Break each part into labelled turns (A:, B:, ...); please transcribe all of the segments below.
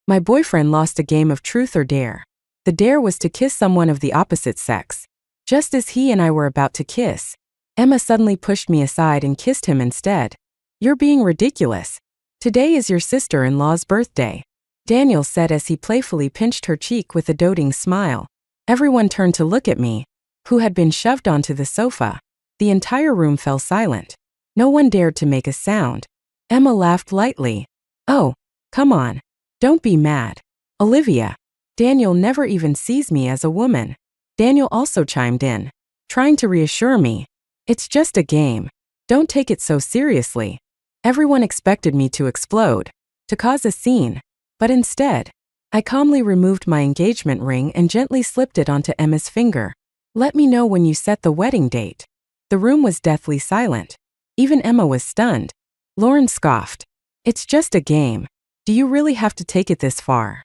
A: My boyfriend lost a game of truth or dare. The dare was to kiss someone of the opposite sex. Just as he and I were about to kiss, Emma suddenly pushed me aside and kissed him instead. You're being ridiculous. Today is your sister-in-law's birthday, Daniel said as he playfully pinched her cheek with a doting smile. Everyone turned to look at me, who had been shoved onto the sofa. The entire room fell silent. No one dared to make a sound. Emma laughed lightly. Oh, come on. Don't be mad, Olivia. Daniel never even sees me as a woman. Daniel also chimed in, trying to reassure me. It's just a game. Don't take it so seriously. Everyone expected me to explode, to cause a scene, but instead, I calmly removed my engagement ring and gently slipped it onto Emma's finger. Let me know when you set the wedding date. The room was deathly silent. Even Emma was stunned. Lauren scoffed. It's just a game. Do you really have to take it this far?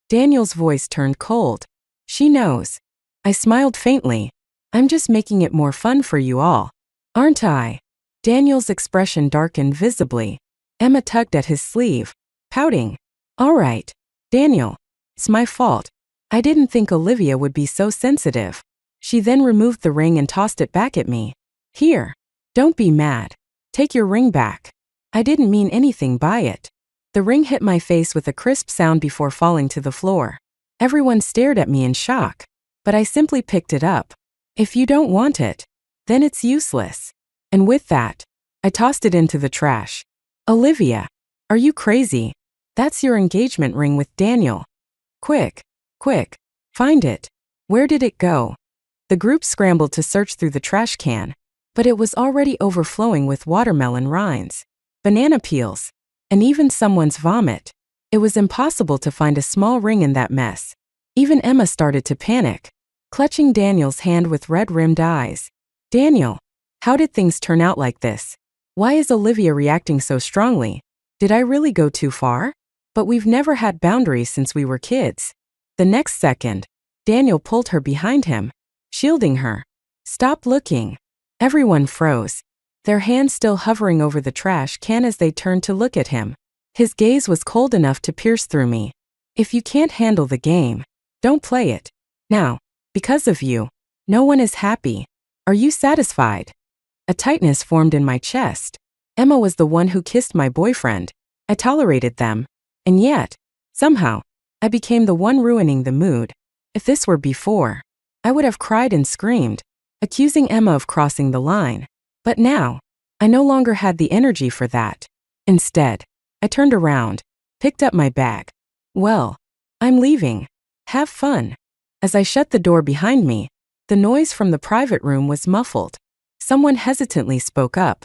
A: Daniel's voice turned cold. She knows. I smiled faintly. I'm just making it more fun for you all, aren't I? Daniel's expression darkened visibly. Emma tugged at his sleeve, pouting. All right, Daniel. It's my fault. I didn't think Olivia would be so sensitive. She then removed the ring and tossed it back at me. Here. Don't be mad. Take your ring back. I didn't mean anything by it. The ring hit my face with a crisp sound before falling to the floor. Everyone stared at me in shock, but I simply picked it up. If you don't want it, then it's useless. And with that, I tossed it into the trash. Olivia, are you crazy? That's your engagement ring with Daniel. Quick, find it. Where did it go? The group scrambled to search through the trash can, but it was already overflowing with watermelon rinds, banana peels, and even someone's vomit. It was impossible to find a small ring in that mess. Even Emma started to panic, clutching Daniel's hand with red-rimmed eyes. Daniel, how did things turn out like this? Why is Olivia reacting so strongly? Did I really go too far? But we've never had boundaries since we were kids. The next second, Daniel pulled her behind him, shielding her. Stop looking. Everyone froze, their hands still hovering over the trash can as they turned to look at him. His gaze was cold enough to pierce through me. If you can't handle the game, don't play it. Now, because of you, no one is happy. Are you satisfied? A tightness formed in my chest. Emma was the one who kissed my boyfriend. I tolerated them. And yet, somehow, I became the one ruining the mood. If this were before, I would have cried and screamed, accusing Emma of crossing the line. But now, I no longer had the energy for that. Instead, I turned around, picked up my bag. Well, I'm leaving. Have fun. As I shut the door behind me, the noise from the private room was muffled. Someone hesitantly spoke up.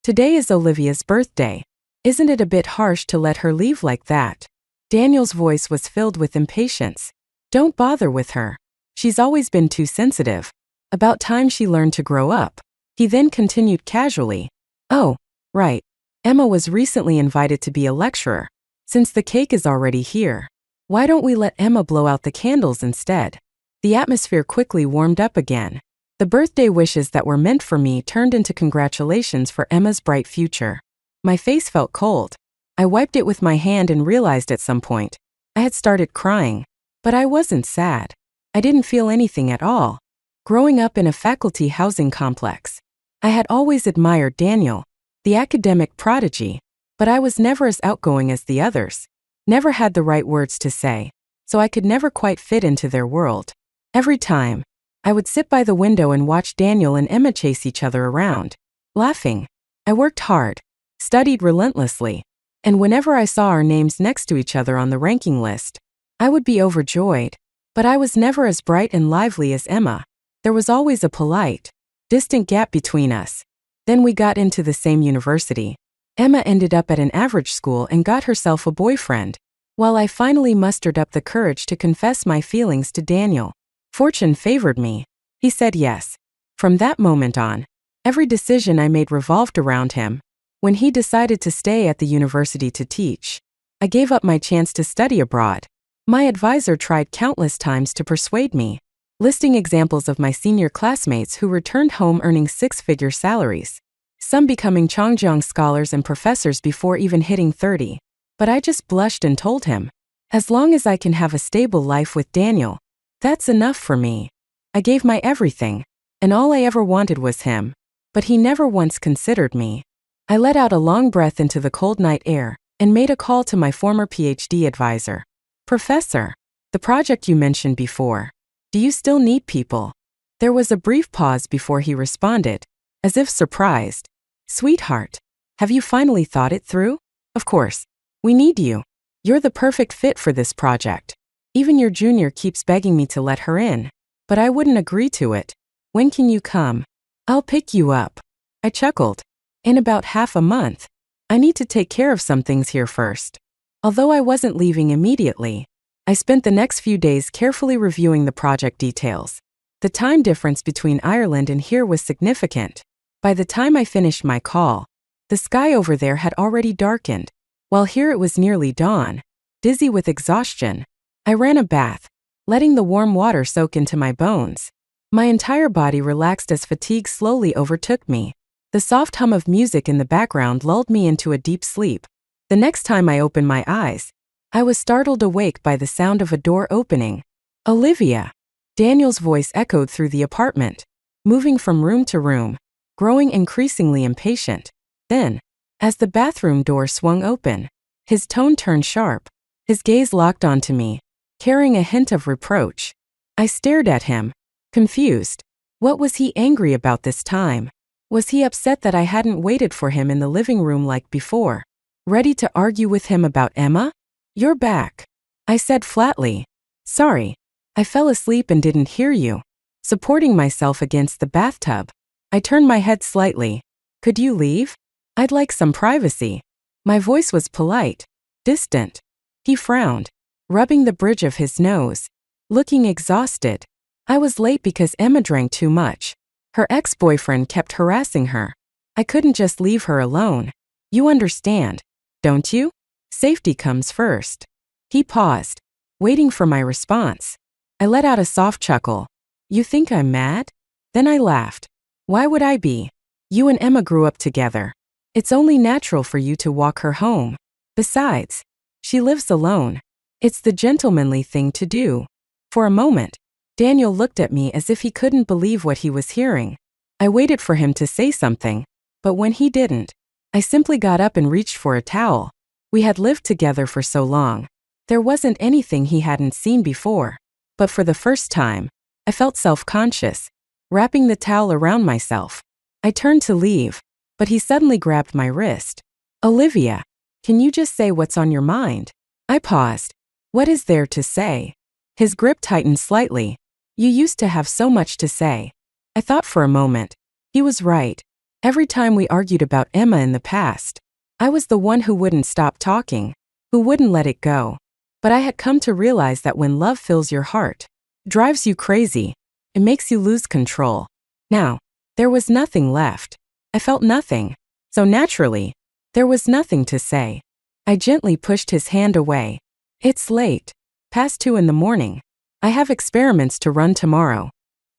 A: Today is Olivia's birthday. Isn't it a bit harsh to let her leave like that? Daniel's voice was filled with impatience. Don't bother with her. She's always been too sensitive. About time she learned to grow up. He then continued casually. Oh, right. Emma was recently invited to be a lecturer. Since the cake is already here, why don't we let Emma blow out the candles instead? The atmosphere quickly warmed up again. The birthday wishes that were meant for me turned into congratulations for Emma's bright future. My face felt cold. I wiped it with my hand and realized at some point I had started crying. But I wasn't sad. I didn't feel anything at all. Growing up in a faculty housing complex, I had always admired Daniel, the academic prodigy, but I was never as outgoing as the others. Never had the right words to say, so I could never quite fit into their world. Every time, I would sit by the window and watch Daniel and Emma chase each other around, laughing. I worked hard, studied relentlessly, and whenever I saw our names next to each other on the ranking list, I would be overjoyed. But I was never as bright and lively as Emma. There was always a polite, distant gap between us. Then we got into the same university. Emma ended up at an average school and got herself a boyfriend, while I finally mustered up the courage to confess my feelings to Daniel. Fortune favored me. He said yes. From that moment on, every decision I made revolved around him. When he decided to stay at the university to teach, I gave up my chance to study abroad. My advisor tried countless times to persuade me, listing examples of my senior classmates who returned home earning six-figure salaries, some becoming Chongjiang scholars and professors before even hitting 30. But I just blushed and told him, As long as I can have a stable life with Daniel, that's enough for me. I gave my everything, and all I ever wanted was him. But he never once considered me. I let out a long breath into the cold night air and made a call to my former PhD advisor. Professor, the project you mentioned before, do you still need people? There was a brief pause before he responded, as if surprised. Sweetheart, have you finally thought it through? Of course. We need you. You're the perfect fit for this project. Even your junior keeps begging me to let her in, but I wouldn't agree to it. When can you come? I'll pick you up. I chuckled. In about half a month. I need to take care of some things here first. Although I wasn't leaving immediately, I spent the next few days carefully reviewing the project details. The time difference between Ireland and here was significant. By the time I finished my call, the sky over there had already darkened, while here it was nearly dawn. Dizzy with exhaustion, I ran a bath, letting the warm water soak into my bones. My entire body relaxed as fatigue slowly overtook me. The soft hum of music in the background lulled me into a deep sleep. The next time I opened my eyes, I was startled awake by the sound of a door opening. Olivia! Daniel's voice echoed through the apartment, moving from room to room, growing increasingly impatient. Then, as the bathroom door swung open, his tone turned sharp. His gaze locked onto me, carrying a hint of reproach. I stared at him, confused. What was he angry about this time? Was he upset that I hadn't waited for him in the living room like before? Ready to argue with him about Emma? You're back, I said flatly. Sorry, I fell asleep and didn't hear you. Supporting myself against the bathtub, I turned my head slightly. Could you leave? I'd like some privacy. My voice was polite, distant. He frowned, rubbing the bridge of his nose, looking exhausted. I was late because Emma drank too much. Her ex-boyfriend kept harassing her. I couldn't just leave her alone. You understand, don't you? Safety comes first. He paused, waiting for my response. I let out a soft chuckle. You think I'm mad? Then I laughed. Why would I be? You and Emma grew up together. It's only natural for you to walk her home. Besides, she lives alone. It's the gentlemanly thing to do. For a moment, Daniel looked at me as if he couldn't believe what he was hearing. I waited for him to say something, but when he didn't, I simply got up and reached for a towel. We had lived together for so long. There wasn't anything he hadn't seen before. But for the first time, I felt self-conscious, wrapping the towel around myself. I turned to leave, but he suddenly grabbed my wrist. Olivia, can you just say what's on your mind? I paused. What is there to say? His grip tightened slightly. You used to have so much to say. I thought for a moment. He was right. Every time we argued about Emma in the past, I was the one who wouldn't stop talking, who wouldn't let it go. But I had come to realize that when love fills your heart, drives you crazy, it makes you lose control. Now, there was nothing left. I felt nothing. So naturally, there was nothing to say. I gently pushed his hand away. It's late. Past 2 in the morning. I have experiments to run tomorrow.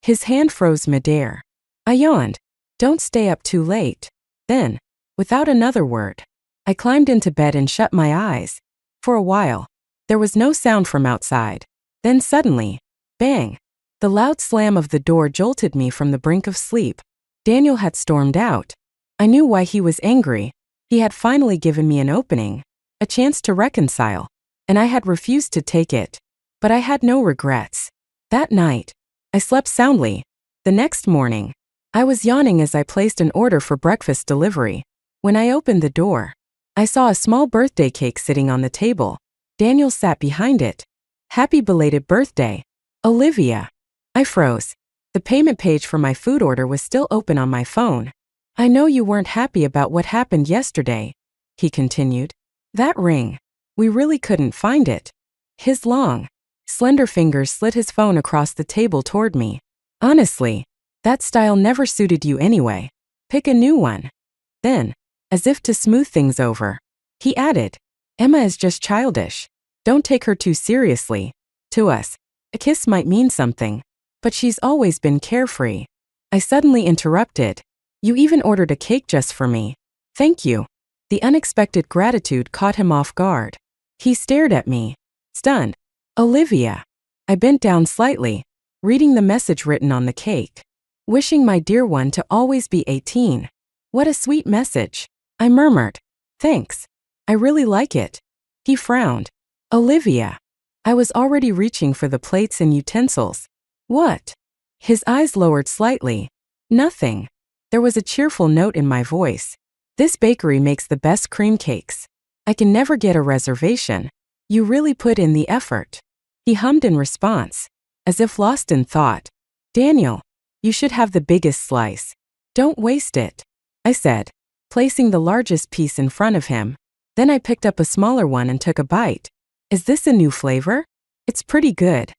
A: His hand froze midair. I yawned. Don't stay up too late. Then, without another word, I climbed into bed and shut my eyes. For a while, there was no sound from outside. Then suddenly, bang! The loud slam of the door jolted me from the brink of sleep. Daniel had stormed out. I knew why he was angry. He had finally given me an opening, a chance to reconcile, and I had refused to take it. But I had no regrets. That night, I slept soundly. The next morning, I was yawning as I placed an order for breakfast delivery. When I opened the door, I saw a small birthday cake sitting on the table. Daniel sat behind it. Happy belated birthday, Olivia. I froze. The payment page for my food order was still open on my phone. I know you weren't happy about what happened yesterday, he continued. That ring. We really couldn't find it. His long, slender fingers slid his phone across the table toward me. Honestly, that style never suited you anyway. Pick a new one. Then, as if to smooth things over, he added, Emma is just childish. Don't take her too seriously. To us, a kiss might mean something, but she's always been carefree. I suddenly interrupted. You even ordered a cake just for me. Thank you. The unexpected gratitude caught him off guard. He stared at me, Stunned. Olivia. I bent down slightly, reading the message written on the cake. Wishing my dear one to always be 18. What a sweet message. I murmured. Thanks. I really like it. He frowned. Olivia. I was already reaching for the plates and utensils. What? His eyes lowered slightly. Nothing. There was a cheerful note in my voice. This bakery makes the best cream cakes. I can never get a reservation. You really put in the effort. He hummed in response, as if lost in thought. Daniel, you should have the biggest slice. Don't waste it, I said, placing the largest piece in front of him. Then I picked up a smaller one and took a bite. Is this a new flavor? It's pretty good.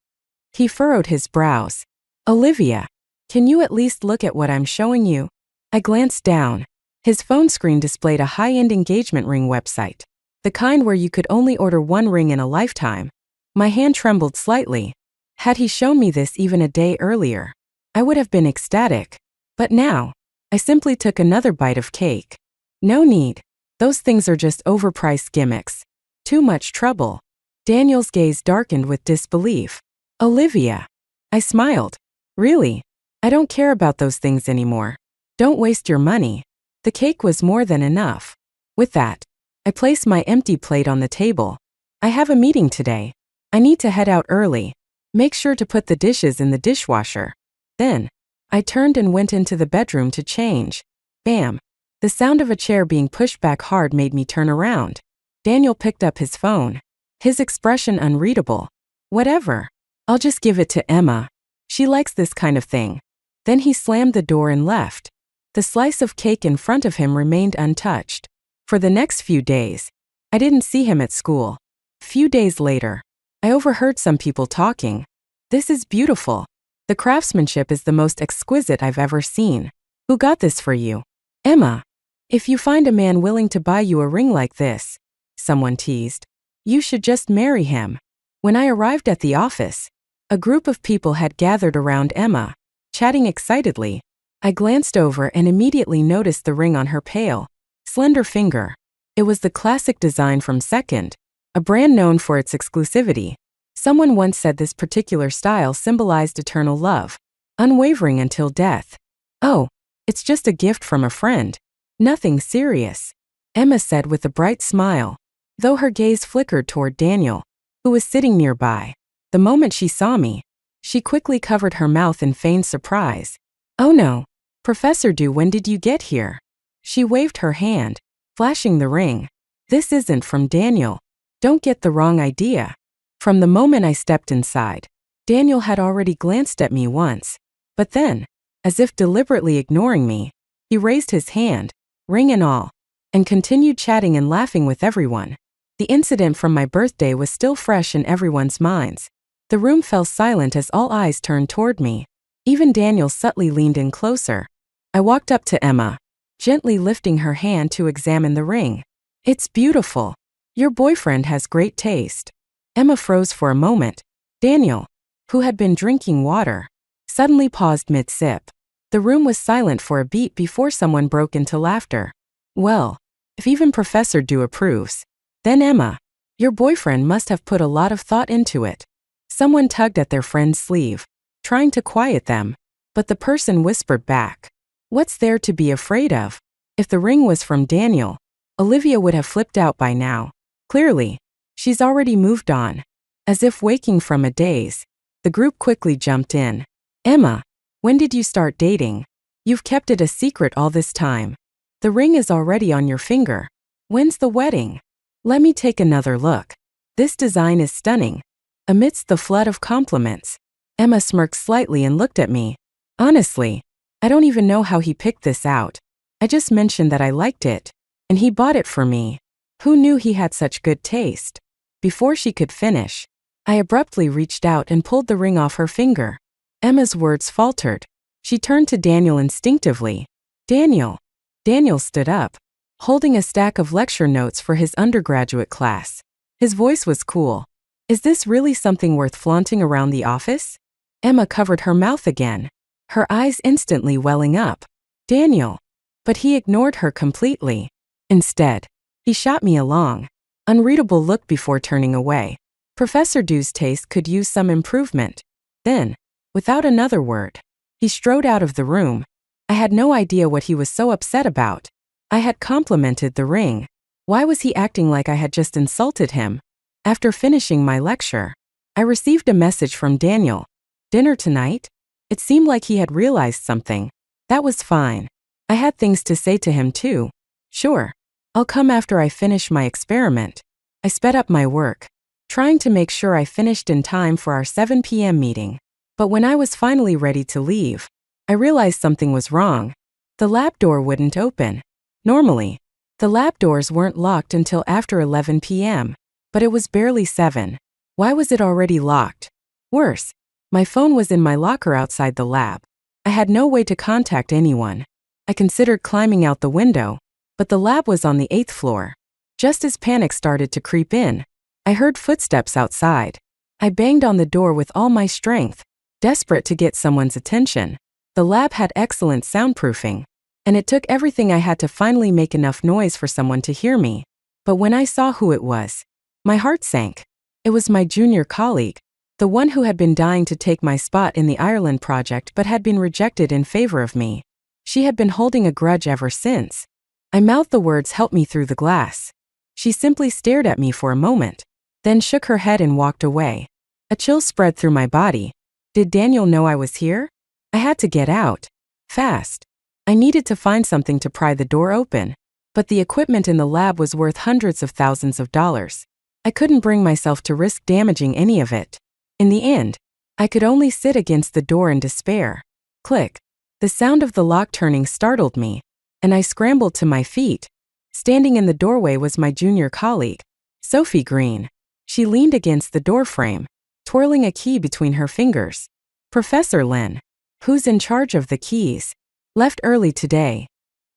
A: He furrowed his brows. Olivia, can you at least look at what I'm showing you? I glanced down. His phone screen displayed a high-end engagement ring website, the kind where you could only order one ring in a lifetime. My hand trembled slightly. Had he shown me this even a day earlier, I would have been ecstatic. But now, I simply took another bite of cake. No need. Those things are just overpriced gimmicks. Too much trouble. Daniel's gaze darkened with disbelief. Olivia. I smiled. Really? I don't care about those things anymore. Don't waste your money. The cake was more than enough. With that, I placed my empty plate on the table. I have a meeting today. I need to head out early. Make sure to put the dishes in the dishwasher. Then, I turned and went into the bedroom to change. Bam! The sound of a chair being pushed back hard made me turn around. Daniel picked up his phone. His expression unreadable. Whatever. I'll just give it to Emma. She likes this kind of thing. Then he slammed the door and left. The slice of cake in front of him remained untouched. For the next few days, I didn't see him at school. Few days later, I overheard some people talking. This is beautiful. The craftsmanship is the most exquisite I've ever seen. Who got this for you? Emma. If you find a man willing to buy you a ring like this, someone teased, you should just marry him. When I arrived at the office, a group of people had gathered around Emma, chatting excitedly. I glanced over and immediately noticed the ring on her pale, slender finger. It was the classic design from Second, a brand known for its exclusivity. Someone once said this particular style symbolized eternal love, unwavering until death. Oh, it's just a gift from a friend. Nothing serious, Emma said with a bright smile, though her gaze flickered toward Daniel, who was sitting nearby. The moment she saw me, she quickly covered her mouth in feigned surprise. Oh no, Professor Du, when did you get here? She waved her hand, flashing the ring. This isn't from Daniel. Don't get the wrong idea. From the moment I stepped inside, Daniel had already glanced at me once. But then, as if deliberately ignoring me, he raised his hand, ring and all, and continued chatting and laughing with everyone. The incident from my birthday was still fresh in everyone's minds. The room fell silent as all eyes turned toward me. Even Daniel subtly leaned in closer. I walked up to Emma, gently lifting her hand to examine the ring. It's beautiful. Your boyfriend has great taste. Emma froze for a moment. Daniel, who had been drinking water, suddenly paused mid-sip. The room was silent for a beat before someone broke into laughter. Well, if even Professor Du approves, then Emma, your boyfriend must have put a lot of thought into it. Someone tugged at their friend's sleeve, trying to quiet them, but the person whispered back, what's there to be afraid of? If the ring was from Daniel, Olivia would have flipped out by now. Clearly, she's already moved on. As if waking from a daze, the group quickly jumped in. Emma, when did you start dating? You've kept it a secret all this time. The ring is already on your finger. When's the wedding? Let me take another look. This design is stunning. Amidst the flood of compliments, Emma smirked slightly and looked at me. Honestly, I don't even know how he picked this out. I just mentioned that I liked it, and he bought it for me. Who knew he had such good taste? Before she could finish, I abruptly reached out and pulled the ring off her finger. Emma's words faltered. She turned to Daniel instinctively. Daniel. Daniel stood up, holding a stack of lecture notes for his undergraduate class. His voice was cool. Is this really something worth flaunting around the office? Emma covered her mouth again, her eyes instantly welling up. Daniel. But he ignored her completely. Instead, he shot me a long, unreadable look before turning away. Professor Dew's taste could use some improvement. Then, without another word, he strode out of the room. I had no idea what he was so upset about. I had complimented the ring. Why was he acting like I had just insulted him? After finishing my lecture, I received a message from Daniel. Dinner tonight? It seemed like he had realized something. That was fine. I had things to say to him too. Sure. I'll come after I finish my experiment. I sped up my work, trying to make sure I finished in time for our 7 p.m. meeting. But when I was finally ready to leave, I realized something was wrong. The lab door wouldn't open. Normally, the lab doors weren't locked until after 11 p.m., but it was barely 7. Why was it already locked? Worse, my phone was in my locker outside the lab. I had no way to contact anyone. I considered climbing out the window, but the lab was on the 8th floor. Just as panic started to creep in, I heard footsteps outside. I banged on the door with all my strength, desperate to get someone's attention. The lab had excellent soundproofing, and it took everything I had to finally make enough noise for someone to hear me. But when I saw who it was, my heart sank. It was my junior colleague, the one who had been dying to take my spot in the Ireland project but had been rejected in favor of me. She had been holding a grudge ever since. I mouthed the words, "Help me," through the glass. She simply stared at me for a moment, then shook her head and walked away. A chill spread through my body. Did Daniel know I was here? I had to get out. Fast. I needed to find something to pry the door open, but the equipment in the lab was worth hundreds of thousands of dollars. I couldn't bring myself to risk damaging any of it. In the end, I could only sit against the door in despair. Click. The sound of the lock turning startled me, and I scrambled to my feet. Standing in the doorway was my junior colleague, Sophie Green. She leaned against the doorframe, twirling a key between her fingers. "Professor Lin, who's in charge of the keys, left early today,"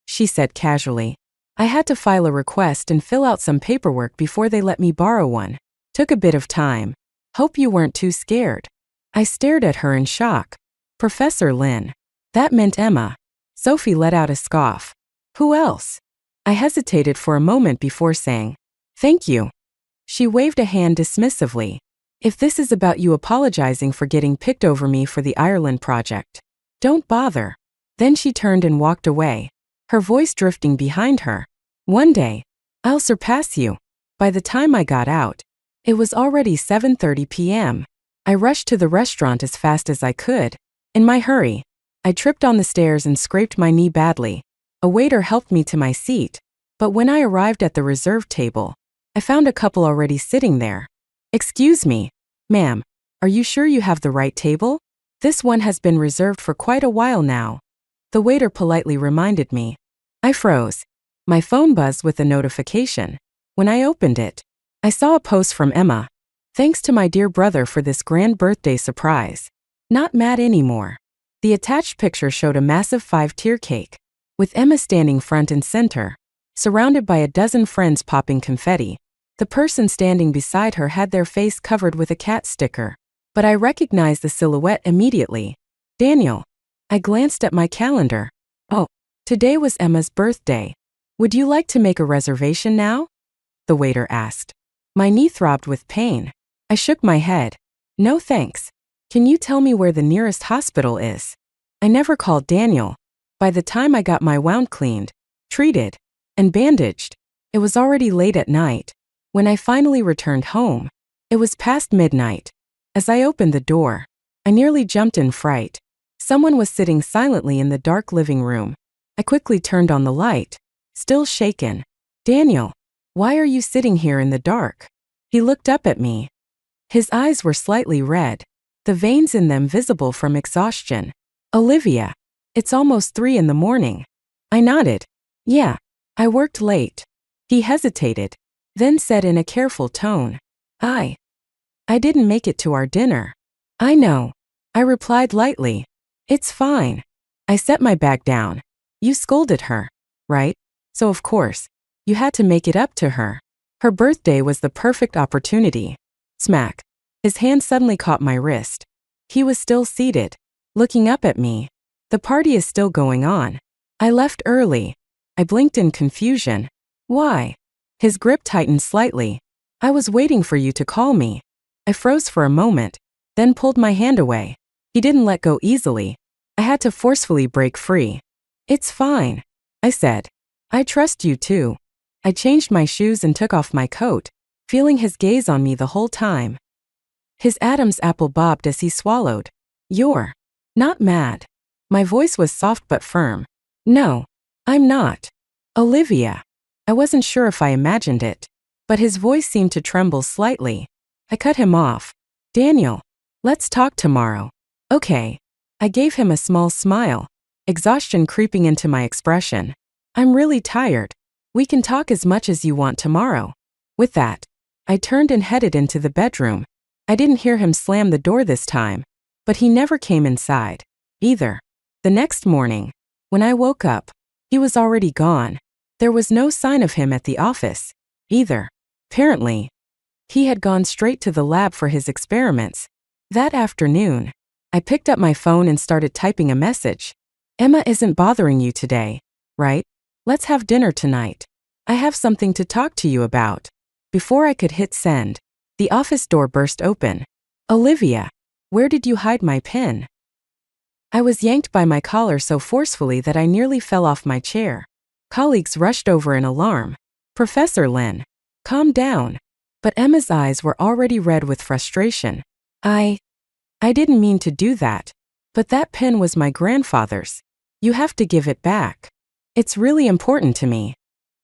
A: she said casually. I had to file a request and fill out some paperwork before they let me borrow one. Took a bit of time. Hope you weren't too scared. I stared at her in shock. Professor Lin. That meant Emma. Sophie let out a scoff. Who else? I hesitated for a moment before saying, "Thank you." She waved a hand dismissively. "If this is about you apologizing for getting picked over me for the Ireland project, don't bother." Then she turned and walked away, her voice drifting behind her. "One day, I'll surpass you." By the time I got out, it was already 7:30 p.m. I rushed to the restaurant as fast as I could. In my hurry, I tripped on the stairs and scraped my knee badly. A waiter helped me to my seat, but when I arrived at the reserved table, I found a couple already sitting there. "Excuse me, ma'am, are you sure you have the right table? This one has been reserved for quite a while now," the waiter politely reminded me. I froze. My phone buzzed with a notification. When I opened it, I saw a post from Emma. "Thanks to my dear brother for this grand birthday surprise. Not mad anymore." The attached picture showed a massive 5-tier cake, with Emma standing front and center, surrounded by a dozen friends popping confetti. The person standing beside her had their face covered with a cat sticker, but I recognized the silhouette immediately. Daniel. I glanced at my calendar. Oh, today was Emma's birthday. "Would you like to make a reservation now?" the waiter asked. My knee throbbed with pain. I shook my head. "No thanks. Can you tell me where the nearest hospital is?" I never called Daniel. By the time I got my wound cleaned, treated, and bandaged, it was already late at night. When I finally returned home, it was past midnight. As I opened the door, I nearly jumped in fright. Someone was sitting silently in the dark living room. I quickly turned on the light, still shaken. "Daniel, why are you sitting here in the dark?" He looked up at me. His eyes were slightly red, the veins in them visible from exhaustion. "Olivia, it's almost 3 in the morning." I nodded. "Yeah, I worked late." He hesitated, then said in a careful tone, I didn't make it to our dinner." "I know," I replied lightly. "It's fine." I set my bag down. "You scolded her, right? So of course, you had to make it up to her. Her birthday was the perfect opportunity." Smack. His hand suddenly caught my wrist. He was still seated, looking up at me. "The party is still going on. I left early." I blinked in confusion. "Why?" His grip tightened slightly. "I was waiting for you to call me." I froze for a moment, then pulled my hand away. He didn't let go easily. I had to forcefully break free. It's fine, I said. I trust you too. I changed my shoes and took off my coat, feeling his gaze on me the whole time. His Adam's apple bobbed as he swallowed. You're not mad. My voice was soft but firm. No, I'm not. Olivia. I wasn't sure if I imagined it, but his voice seemed to tremble slightly. I cut him off. Daniel, let's talk tomorrow. Okay. I gave him a small smile, exhaustion creeping into my expression. I'm really tired. We can talk as much as you want tomorrow. With that, I turned and headed into the bedroom. I didn't hear him slam the door this time, but he never came inside, either. The next morning, when I woke up, he was already gone. There was no sign of him at the office, either. Apparently, he had gone straight to the lab for his experiments. That afternoon, I picked up my phone and started typing a message. Emma isn't bothering you today, right? Let's have dinner tonight. I have something to talk to you about. Before I could hit send, the office door burst open. Olivia, where did you hide my pen? I was yanked by my collar so forcefully that I nearly fell off my chair. Colleagues rushed over in alarm. Professor Lin, calm down. But Emma's eyes were already red with frustration. I didn't mean to do that. But that pen was my grandfather's. You have to give it back. It's really important to me.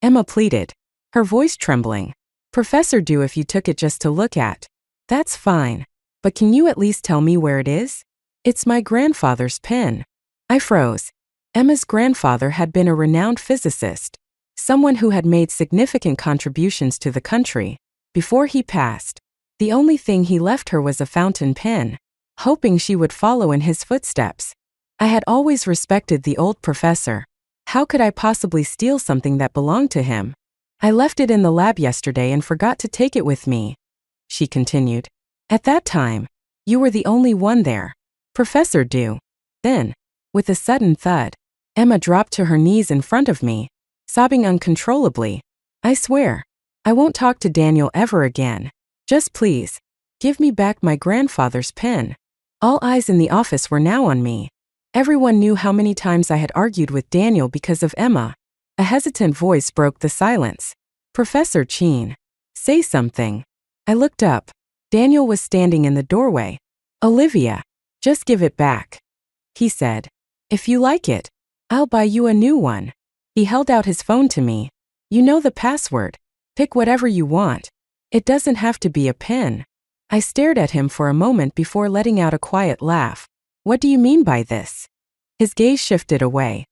A: Emma pleaded, her voice trembling. Professor, do if you took it just to look at. That's fine. But can you at least tell me where it is? It's my grandfather's pen. I froze. Emma's grandfather had been a renowned physicist, someone who had made significant contributions to the country. Before he passed, the only thing he left her was a fountain pen, hoping she would follow in his footsteps. I had always respected the old professor. How could I possibly steal something that belonged to him? I left it in the lab yesterday and forgot to take it with me, she continued. At that time, you were the only one there. Professor Du. Then, with a sudden thud, Emma dropped to her knees in front of me, sobbing uncontrollably. I swear, I won't talk to Daniel ever again. Just please, give me back my grandfather's pen. All eyes in the office were now on me. Everyone knew how many times I had argued with Daniel because of Emma. A hesitant voice broke the silence. Professor Chin, say something. I looked up. Daniel was standing in the doorway. Olivia, just give it back, he said. If you like it, I'll buy you a new one. He held out his phone to me. You know the password. Pick whatever you want. It doesn't have to be a pen. I stared at him for a moment before letting out a quiet laugh. What do you mean by this? His gaze shifted away.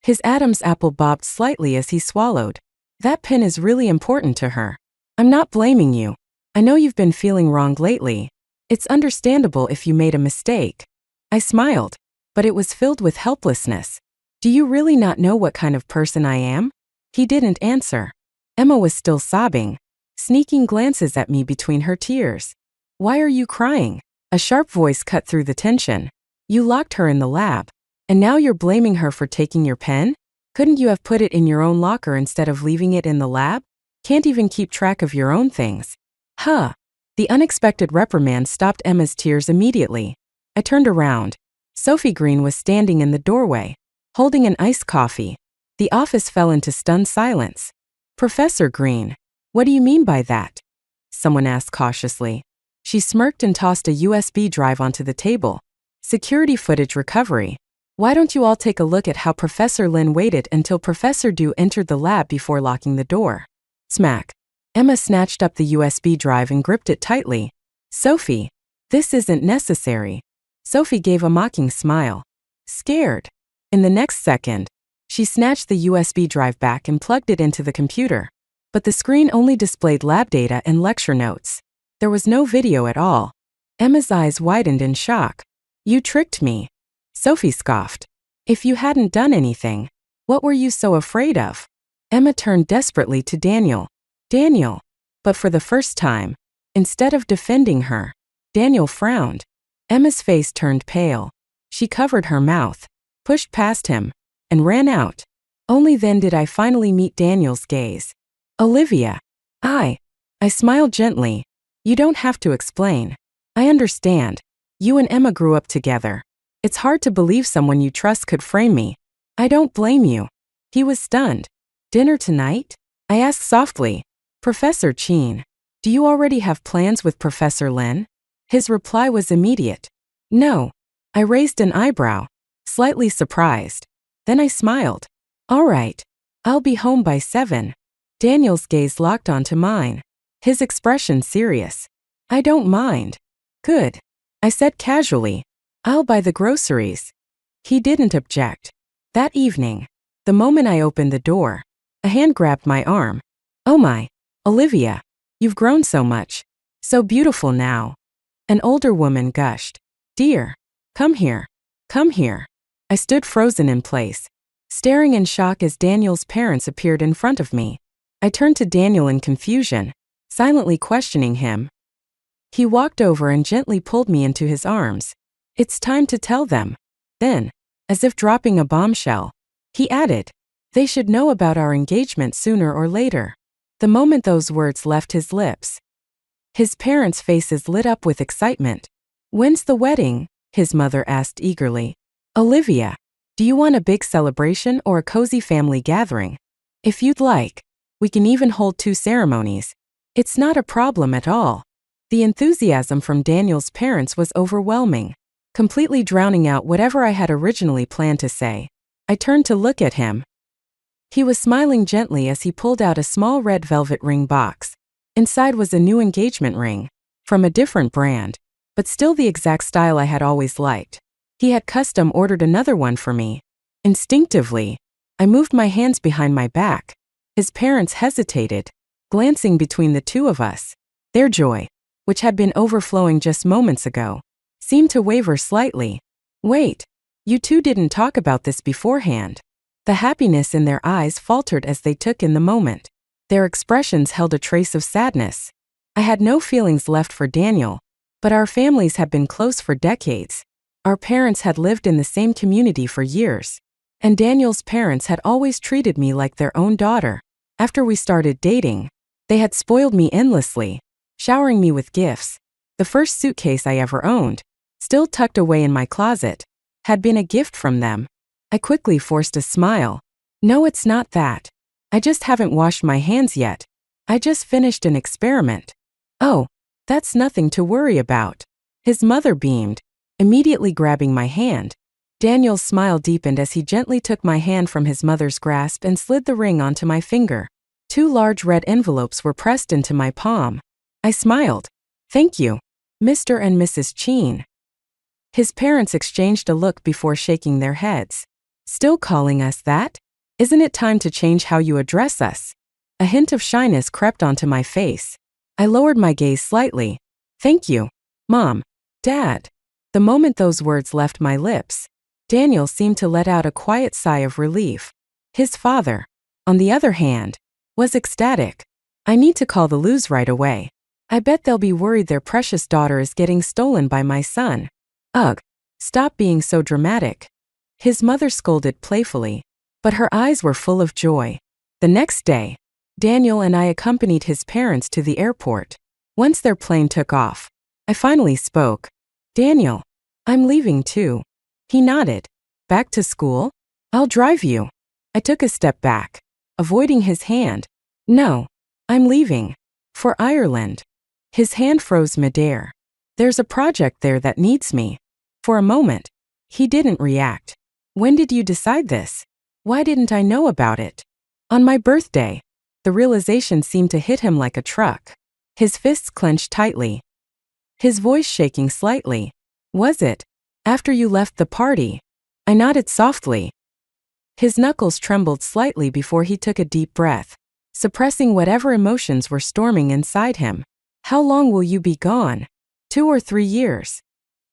A: His Adam's apple bobbed slightly as he swallowed. That pen is really important to her. I'm not blaming you. I know you've been feeling wronged lately. It's understandable if you made a mistake. I smiled, but it was filled with helplessness. Do you really not know what kind of person I am? He didn't answer. Emma was still sobbing, sneaking glances at me between her tears. Why are you crying? A sharp voice cut through the tension. You locked her in the lab, and now you're blaming her for taking your pen? Couldn't you have put it in your own locker instead of leaving it in the lab? Can't even keep track of your own things. Huh. The unexpected reprimand stopped Emma's tears immediately. I turned around. Sophie Green was standing in the doorway, holding an iced coffee. The office fell into stunned silence. Professor Green, what do you mean by that? Someone asked cautiously. She smirked and tossed a USB drive onto the table. Security footage recovery. Why don't you all take a look at how Professor Lin waited until Professor Du entered the lab before locking the door. Smack. Emma snatched up the USB drive and gripped it tightly. Sophie, this isn't necessary. Sophie gave a mocking smile. Scared. In the next second, she snatched the USB drive back and plugged it into the computer. But the screen only displayed lab data and lecture notes. There was no video at all. Emma's eyes widened in shock. You tricked me. Sophie scoffed. If you hadn't done anything, what were you so afraid of? Emma turned desperately to Daniel. Daniel. But for the first time, instead of defending her, Daniel frowned. Emma's face turned pale. She covered her mouth, pushed past him, and ran out. Only then did I finally meet Daniel's gaze. Olivia. I smiled gently. You don't have to explain. I understand. You and Emma grew up together. It's hard to believe someone you trust could frame me. I don't blame you. He was stunned. Dinner tonight? I asked softly. Professor Cheen, do you already have plans with Professor Lin? His reply was immediate. No. I raised an eyebrow, slightly surprised. Then I smiled. All right. I'll be home by 7. Daniel's gaze locked onto mine. His expression serious. I don't mind. Good. I said casually. I'll buy the groceries. He didn't object. That evening, the moment I opened the door, a hand grabbed my arm. Oh my, Olivia, you've grown so much. So beautiful now. An older woman gushed. Dear, come here. Come here. I stood frozen in place, staring in shock as Daniel's parents appeared in front of me. I turned to Daniel in confusion, silently questioning him. He walked over and gently pulled me into his arms. It's time to tell them. Then, as if dropping a bombshell, he added, they should know about our engagement sooner or later. The moment those words left his lips, his parents' faces lit up with excitement. When's the wedding? His mother asked eagerly. Olivia, do you want a big celebration or a cozy family gathering? If you'd like, we can even hold 2 ceremonies. It's not a problem at all. The enthusiasm from Daniel's parents was overwhelming, completely drowning out whatever I had originally planned to say. I turned to look at him. He was smiling gently as he pulled out a small red velvet ring box. Inside was a new engagement ring, from a different brand, but still the exact style I had always liked. He had custom ordered another one for me. Instinctively, I moved my hands behind my back. His parents hesitated, glancing between the two of us. Their joy, which had been overflowing just moments ago, seemed to waver slightly. Wait, you two didn't talk about this beforehand. The happiness in their eyes faltered as they took in the moment. Their expressions held a trace of sadness. I had no feelings left for Daniel, but our families had been close for decades. Our parents had lived in the same community for years, and Daniel's parents had always treated me like their own daughter. After we started dating, they had spoiled me endlessly, showering me with gifts. The first suitcase I ever owned, still tucked away in my closet, had been a gift from them. I quickly forced a smile. No, it's not that. I just haven't washed my hands yet. I just finished an experiment. Oh, that's nothing to worry about. His mother beamed, immediately grabbing my hand. Daniel's smile deepened as he gently took my hand from his mother's grasp and slid the ring onto my finger. 2 large red envelopes were pressed into my palm. I smiled. Thank you, Mr. and Mrs. Cheen. His parents exchanged a look before shaking their heads. Still calling us that? Isn't it time to change how you address us? A hint of shyness crept onto my face. I lowered my gaze slightly. Thank you, Mom, Dad. The moment those words left my lips, Daniel seemed to let out a quiet sigh of relief. His father, on the other hand, was ecstatic. I need to call the Lus right away. I bet they'll be worried their precious daughter is getting stolen by my son. Ugh, stop being so dramatic. His mother scolded playfully, but her eyes were full of joy. The next day, Daniel and I accompanied his parents to the airport. Once their plane took off, I finally spoke. Daniel, I'm leaving too. He nodded. Back to school? I'll drive you. I took a step back, avoiding his hand. No, I'm leaving. For Ireland. His hand froze midair. There's a project there that needs me. For a moment, he didn't react. When did you decide this? Why didn't I know about it? On my birthday. The realization seemed to hit him like a truck. His fists clenched tightly, his voice shaking slightly. Was it? After you left the party? I nodded softly. His knuckles trembled slightly before he took a deep breath, suppressing whatever emotions were storming inside him. How long will you be gone? 2 or 3 years.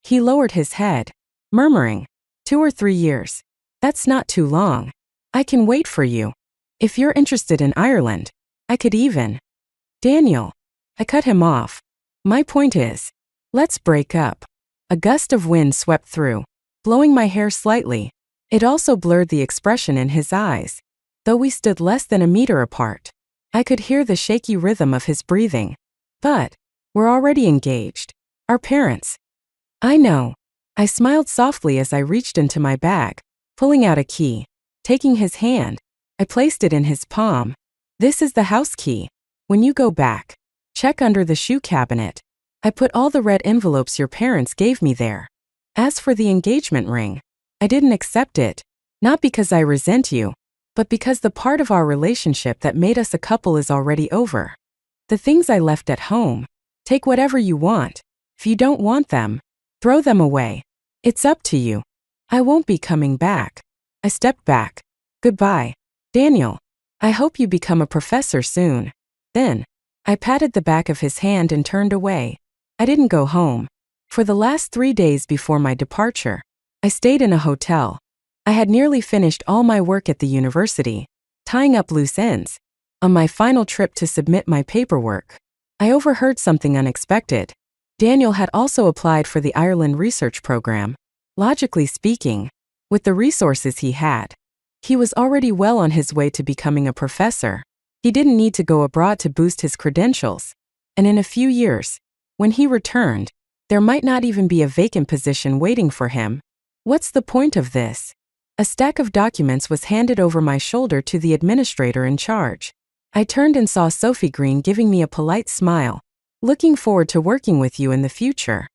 A: He lowered his head, murmuring, 2 or 3 years. That's not too long. I can wait for you. If you're interested in Ireland, I could even. Daniel. I cut him off. My point is, let's break up. A gust of wind swept through, blowing my hair slightly. It also blurred the expression in his eyes. Though we stood less than a meter apart, I could hear the shaky rhythm of his breathing. But We're already engaged. Our parents. I know. I smiled softly as I reached into my bag, pulling out a key. Taking his hand, I placed it in his palm. This is the house key. When you go back, check under the shoe cabinet. I put all the red envelopes your parents gave me there. As for the engagement ring, I didn't accept it, not because I resent you, but because the part of our relationship that made us a couple is already over. The things I left at home, take whatever you want. If you don't want them, throw them away. It's up to you. I won't be coming back. I stepped back. Goodbye, Daniel. I hope you become a professor soon. Then, I patted the back of his hand and turned away. I didn't go home. For the last 3 days before my departure, I stayed in a hotel. I had nearly finished all my work at the university, tying up loose ends. On my final trip to submit my paperwork, I overheard something unexpected. Daniel had also applied for the Ireland research program. Logically speaking, with the resources he had, he was already well on his way to becoming a professor. He didn't need to go abroad to boost his credentials. And in a few years, when he returned, there might not even be a vacant position waiting for him. What's the point of this? A stack of documents was handed over my shoulder to the administrator in charge. I turned and saw Sophie Green giving me a polite smile. Looking forward to working with you in the future.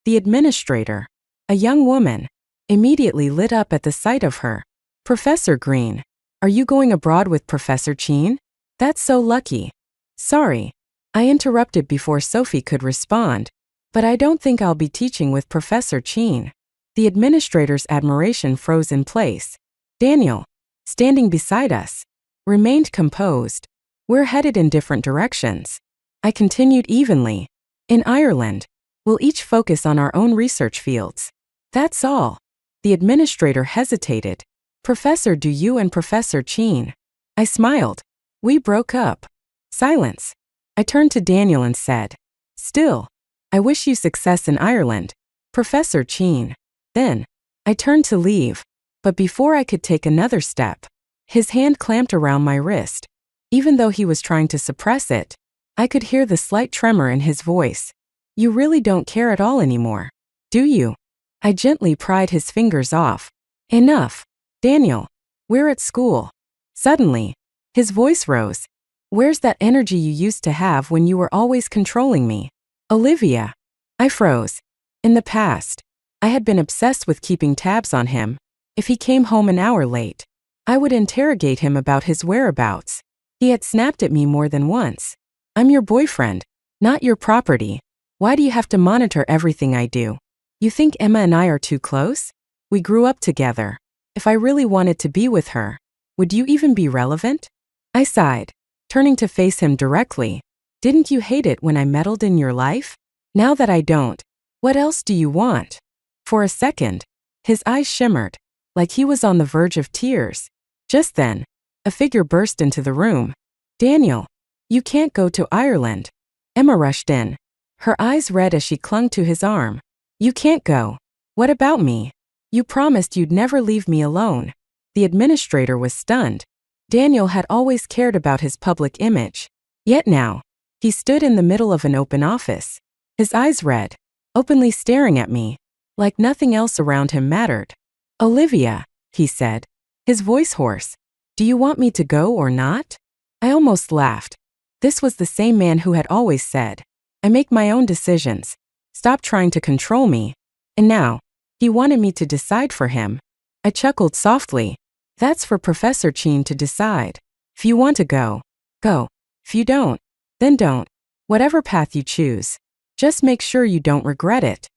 A: The administrator, a young woman, immediately lit up at the sight of her. Professor Green, are you going abroad with Professor Cheen? That's so lucky. Sorry, I interrupted before Sophie could respond, but I don't think I'll be teaching with Professor Cheen. The administrator's admiration froze in place. Daniel, standing beside us, remained composed. We're headed in different directions. I continued evenly. In Ireland, we'll each focus on our own research fields. That's all. The administrator hesitated. Professor, do you and Professor Cheen? I smiled. We broke up. Silence. I turned to Daniel and said, still, I wish you success in Ireland, Professor Cheen. Then, I turned to leave, but before I could take another step, his hand clamped around my wrist. Even though he was trying to suppress it, I could hear the slight tremor in his voice. You really don't care at all anymore, do you? I gently pried his fingers off. Enough, Daniel. We're at school. Suddenly, his voice rose. Where's that energy you used to have when you were always controlling me? Olivia. I froze. In the past, I had been obsessed with keeping tabs on him. If he came home an hour late, I would interrogate him about his whereabouts. He had snapped at me more than once. I'm your boyfriend, not your property. Why do you have to monitor everything I do? You think Emma and I are too close? We grew up together. If I really wanted to be with her, would you even be relevant? I sighed, turning to face him directly. Didn't you hate it when I meddled in your life? Now that I don't, what else do you want? For a second, his eyes shimmered, like he was on the verge of tears. Just then, a figure burst into the room. Daniel, you can't go to Ireland. Emma rushed in, her eyes red as she clung to his arm. You can't go. What about me? You promised you'd never leave me alone. The administrator was stunned. Daniel had always cared about his public image. Yet now, he stood in the middle of an open office, his eyes red, openly staring at me, like nothing else around him mattered. Olivia, he said, his voice hoarse. Do you want me to go or not? I almost laughed. This was the same man who had always said, I make my own decisions. Stop trying to control me. And now, he wanted me to decide for him. I chuckled softly. That's for Professor Cheen to decide. If you want to go, go. If you don't, then don't. Whatever path you choose, just make sure you don't regret it.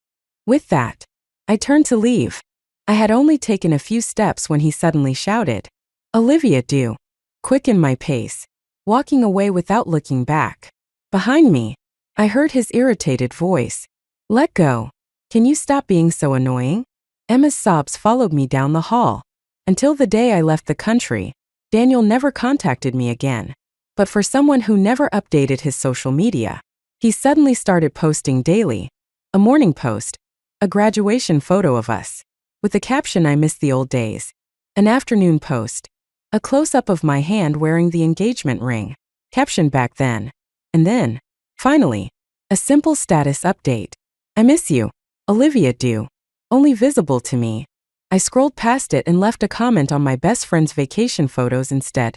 A: With that, I turned to leave. I had only taken a few steps when he suddenly shouted, Olivia, do. Quicken my pace, walking away without looking back. Behind me, I heard his irritated voice. Let go. Can you stop being so annoying? Emma's sobs followed me down the hall. Until the day I left the country, Daniel never contacted me again. But for someone who never updated his social media, he suddenly started posting daily. A morning post, a graduation photo of us, with the caption I miss the old days. An afternoon post, a close-up of my hand wearing the engagement ring, captioned back then. And then, finally, A simple status update. I miss you. Olivia do. Only visible to me. I scrolled past it and left a comment on my best friend's vacation photos instead.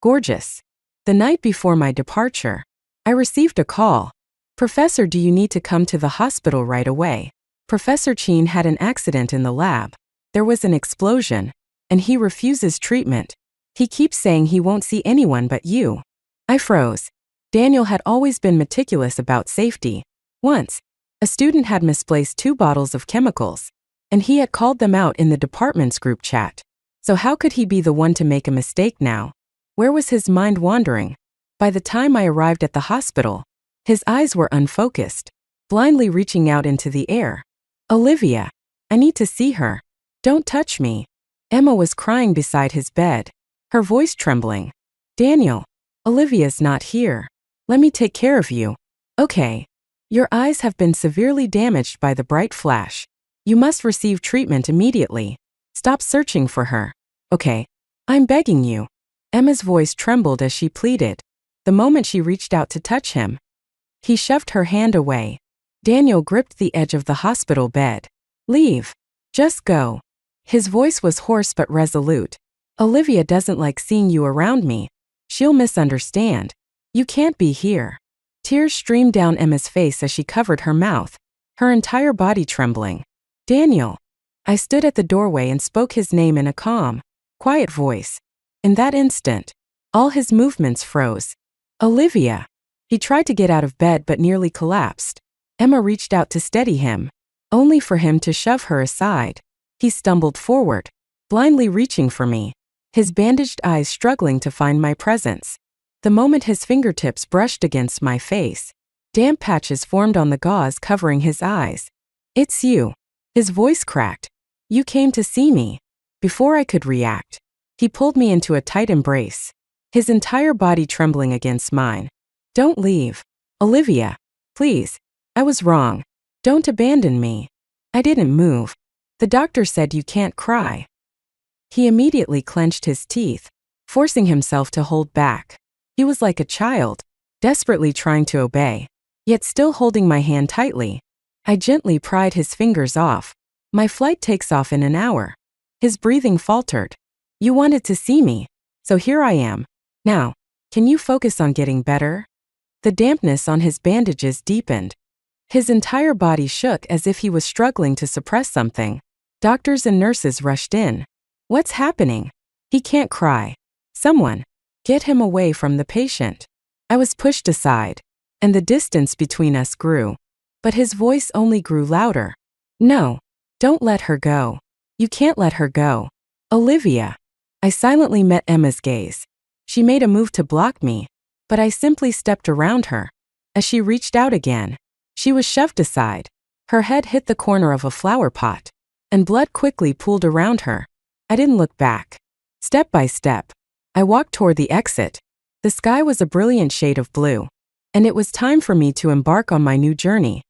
A: Gorgeous. The night before my departure, I received a call. Professor, do you need to come to the hospital right away? Professor Chin had an accident in the lab. There was an explosion, and he refuses treatment. He keeps saying he won't see anyone but you. I froze. Daniel had always been meticulous about safety. Once, a student had misplaced 2 bottles of chemicals, and he had called them out in the department's group chat. So how could he be the one to make a mistake now? Where was his mind wandering? By the time I arrived at the hospital, his eyes were unfocused, blindly reaching out into the air. Olivia, I need to see her. Don't touch me. Emma was crying beside his bed, her voice trembling. Daniel, Olivia's not here. Let me take care of you. Okay. Your eyes have been severely damaged by the bright flash. You must receive treatment immediately. Stop searching for her. Okay. I'm begging you. Emma's voice trembled as she pleaded. The moment she reached out to touch him, he shoved her hand away. Daniel gripped the edge of the hospital bed. Leave. Just go. His voice was hoarse but resolute. Olivia doesn't like seeing you around me. She'll misunderstand. You can't be here. Tears streamed down Emma's face as she covered her mouth, her entire body trembling. Daniel. I stood at the doorway and spoke his name in a calm, quiet voice. In that instant, all his movements froze. Olivia. He tried to get out of bed but nearly collapsed. Emma reached out to steady him, only for him to shove her aside. He stumbled forward, blindly reaching for me, his bandaged eyes struggling to find my presence. The moment his fingertips brushed against my face, damp patches formed on the gauze covering his eyes. It's you. His voice cracked. You came to see me. Before I could react, he pulled me into a tight embrace, his entire body trembling against mine. Don't leave. Olivia. Please. I was wrong. Don't abandon me. I didn't move. The doctor said you can't cry. He immediately clenched his teeth, forcing himself to hold back. He was like a child, desperately trying to obey, yet still holding my hand tightly. I gently pried his fingers off. My flight takes off in an hour. His breathing faltered. You wanted to see me, so here I am. Now, can you focus on getting better? The dampness on his bandages deepened. His entire body shook as if he was struggling to suppress something. Doctors and nurses rushed in. What's happening? He can't cry. Someone, get him away from the patient. I was pushed aside, and the distance between us grew. But his voice only grew louder. No, don't let her go. You can't let her go. Olivia. I silently met Emma's gaze. She made a move to block me, but I simply stepped around her. As she reached out again, she was shoved aside. Her head hit the corner of a flower pot, and blood quickly pooled around her. I didn't look back. Step by step, I walked toward the exit. The sky was a brilliant shade of blue, and it was time for me to embark on my new journey.